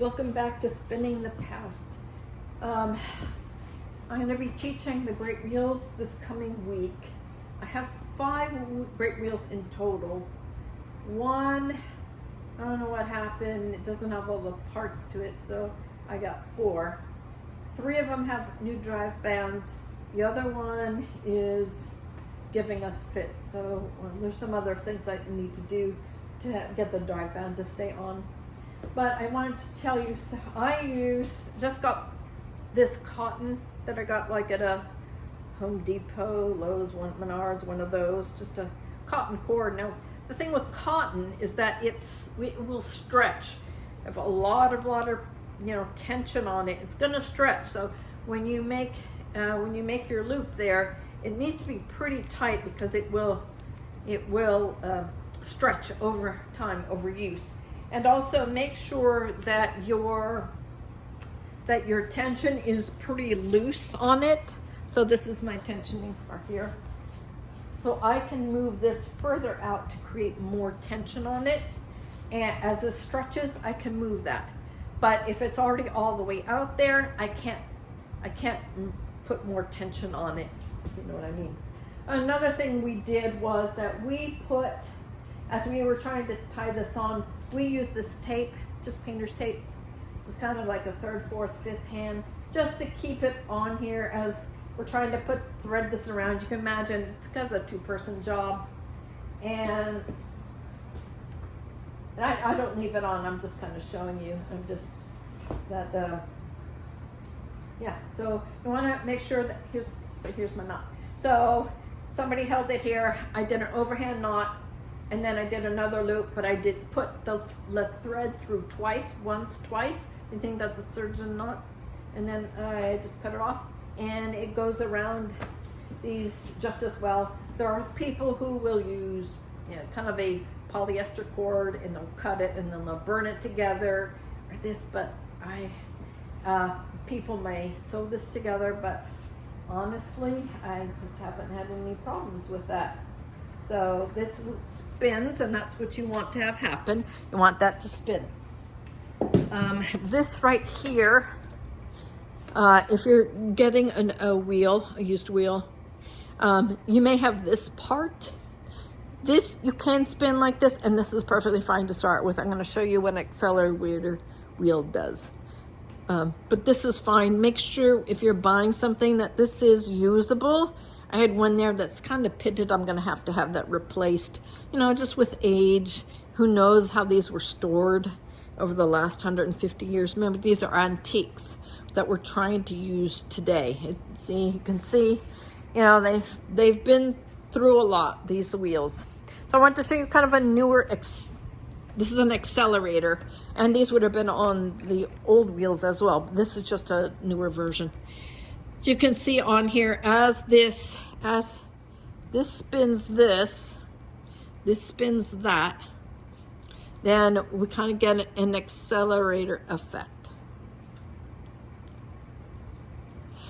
Welcome back to Spinning the Past. I'm going to be teaching the great wheels this coming week. I have 5 great wheels in total. One, I don't know what happened. It doesn't have all the parts to it, so I got 4. 3 of them have new drive bands. The other one is giving us fits. So there's some other things I need to do to get the drive band to stay on. But I wanted to tell you, so I just got this cotton that I got like at a Home Depot, Lowe's, Menards, one of those, just a cotton cord. Now, the thing with cotton is that it will stretch. Have a lot of tension on it. It's going to stretch. So when you make your loop there, it needs to be pretty tight because it will stretch over time, over use. And also make sure that your tension is pretty loose on it. So this is my tensioning part here. So I can move this further out to create more tension on it. And as it stretches, I can move that. But if it's already all the way out there, I can't put more tension on it, if you know what I mean. Another thing we did was that we put, as we were trying to tie this on, we used this tape, just painter's tape, just kind of like a 3rd, 4th, 5th hand, just to keep it on here as we're trying to thread this around. You can imagine it's kind of a 2-person job, and I don't leave it on. I'm just kind of showing you. I'm just that yeah. So you want to make sure that here's my knot. So somebody held it here. I did an overhand knot. And then I did another loop, but I did put the thread through twice. I think that's a surgeon knot. And then I just cut it off, and it goes around these just as well. There are people who will use kind of a polyester cord, and they'll cut it, and then they'll burn it together, or this. But people may sew this together, but honestly, I just haven't had any problems with that. So this spins, and that's what you want to have happen. You want that to spin. This right here, if you're getting a used wheel, you may have this part. This, you can spin like this, and this is perfectly fine to start with. I'm going to show you what an accelerator wheel does. But this is fine. Make sure if you're buying something that this is usable. I had one there that's kind of pitted. I'm going to have that replaced, just with age. Who knows how these were stored over the last 150 years. Remember, these are antiques that we're trying to use today. You can see, they've been through a lot, these wheels. So I want to show you kind of a newer, this is an accelerator, and these would have been on the old wheels as well. This is just a newer version. So you can see on here, as this spins this spins that, then we kind of get an accelerator effect.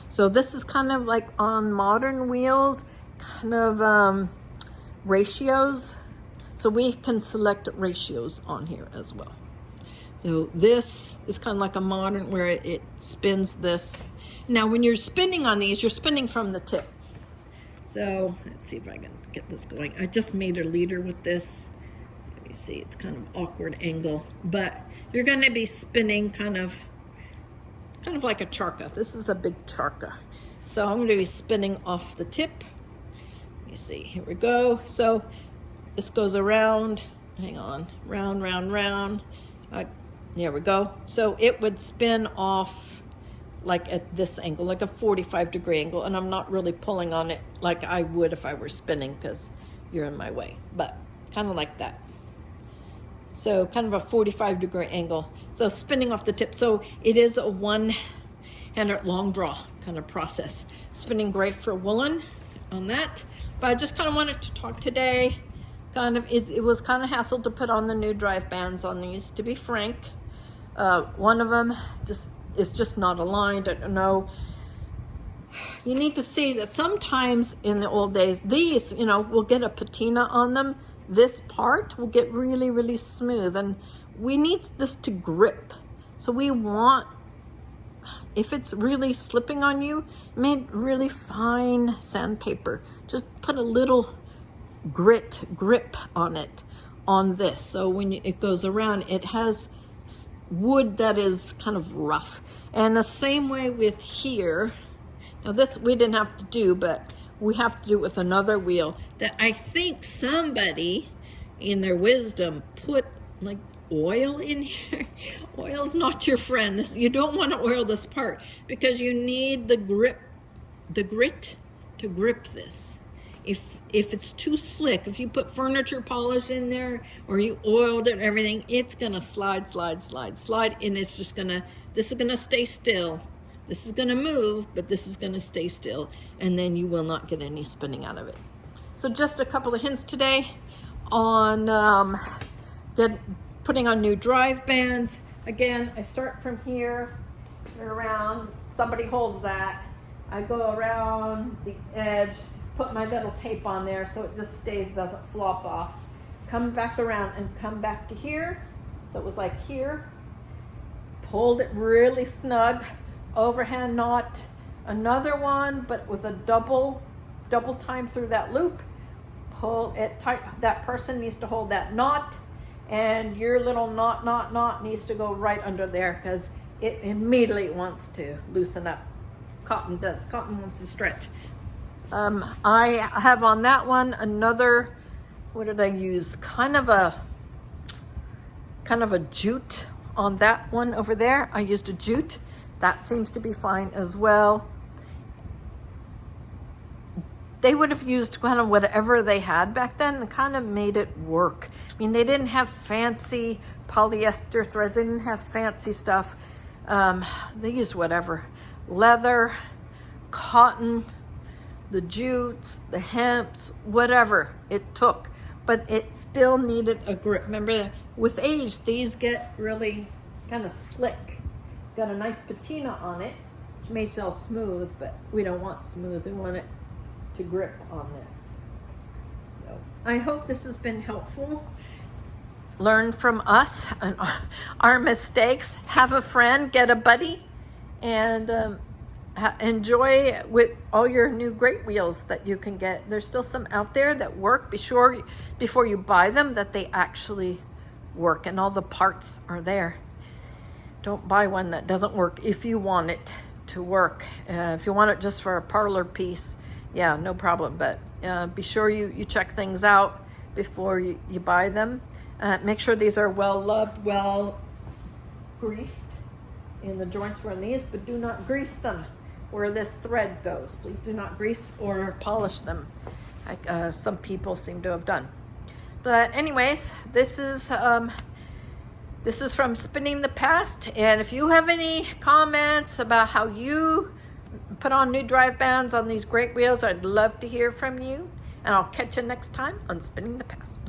So this is kind of like on modern wheels, kind of ratios. So we can select ratios on here as well. So this is kind of like a modern where it spins this. Now, when you're spinning on these, you're spinning from the tip. So let's see if I can get this going. I just made a leader with this. Let me see, it's kind of awkward angle, but you're going to be spinning kind of like a charka. This is a big charka. So I'm going to be spinning off the tip. Let me see, here we go. So this goes around, hang on, round, round, round. There we go. So it would spin off like at this angle, like a 45-degree angle, and I'm not really pulling on it like I would if I were spinning because you're in my way, but kind of like that. So kind of a 45-degree angle. So spinning off the tip. So it is a one-handed long draw kind of process. Spinning great for woolen on that. But I just kind of wanted to talk today. It was kind of hassle to put on the new drive bands on these, to be frank. One of them is just not aligned. I don't know. You need to see that sometimes in the old days, these, will get a patina on them. This part will get really, really smooth, and we need this to grip. So we want, if it's really slipping on you, make really fine sandpaper. Just put a little grip on it, on this. So when it goes around, it has wood that is kind of rough. And the same way with here. Now this we didn't have to do, but we have to do it with another wheel that I think somebody in their wisdom put like oil in here. Oil's not your friend. This, you don't want to oil this part because you need the grit to grip this. If it's too slick, if you put furniture polish in there or you oiled it and everything, it's gonna slide, and it's just gonna, this is gonna stay still. This is gonna move, but this is gonna stay still, and then you will not get any spinning out of it. So just a couple of hints today on putting on new drive bands. Again, I start from here and around. Somebody holds that. I go around the edge, put my little tape on there so it just stays, doesn't flop off. Come back around and come back to here. So it was like here. Pulled it really snug. Overhand knot. Another one, but with a double time through that loop. Pull it tight. That person needs to hold that knot, and your little knot needs to go right under there because it immediately wants to loosen up. Cotton does. Cotton wants to stretch. I have on that one another, what did I use? Kind of a jute on that one over there. I used a jute. That seems to be fine as well. They would have used kind of whatever they had back then and kind of made it work. I mean, they didn't have fancy polyester threads. They didn't have fancy stuff. They used whatever. Leather, cotton, the jutes, the hemps, whatever it took. But it still needed a grip. Remember, with age, these get really kind of slick. Got a nice patina on it, which may feel smooth, but we don't want smooth. We want it to grip on this. So I hope this has been helpful. Learn from us and our mistakes. Have a friend, get a buddy, and enjoy with all your new great wheels that you can get. There's still some out there that work. Be sure before you buy them that they actually work and all the parts are there. Don't buy one that doesn't work if you want it to work. If you want it just for a parlor piece, yeah, no problem. But be sure you check things out before you buy them. Make sure these are well loved, well greased in the joints where in these, but do not grease them where this thread goes. Please do not grease or polish them like some people seem to have done. But anyways, this is from Spinning the Past, and if you have any comments about how you put on new drive bands on these great wheels, I'd love to hear from you, and I'll catch you next time on Spinning the Past.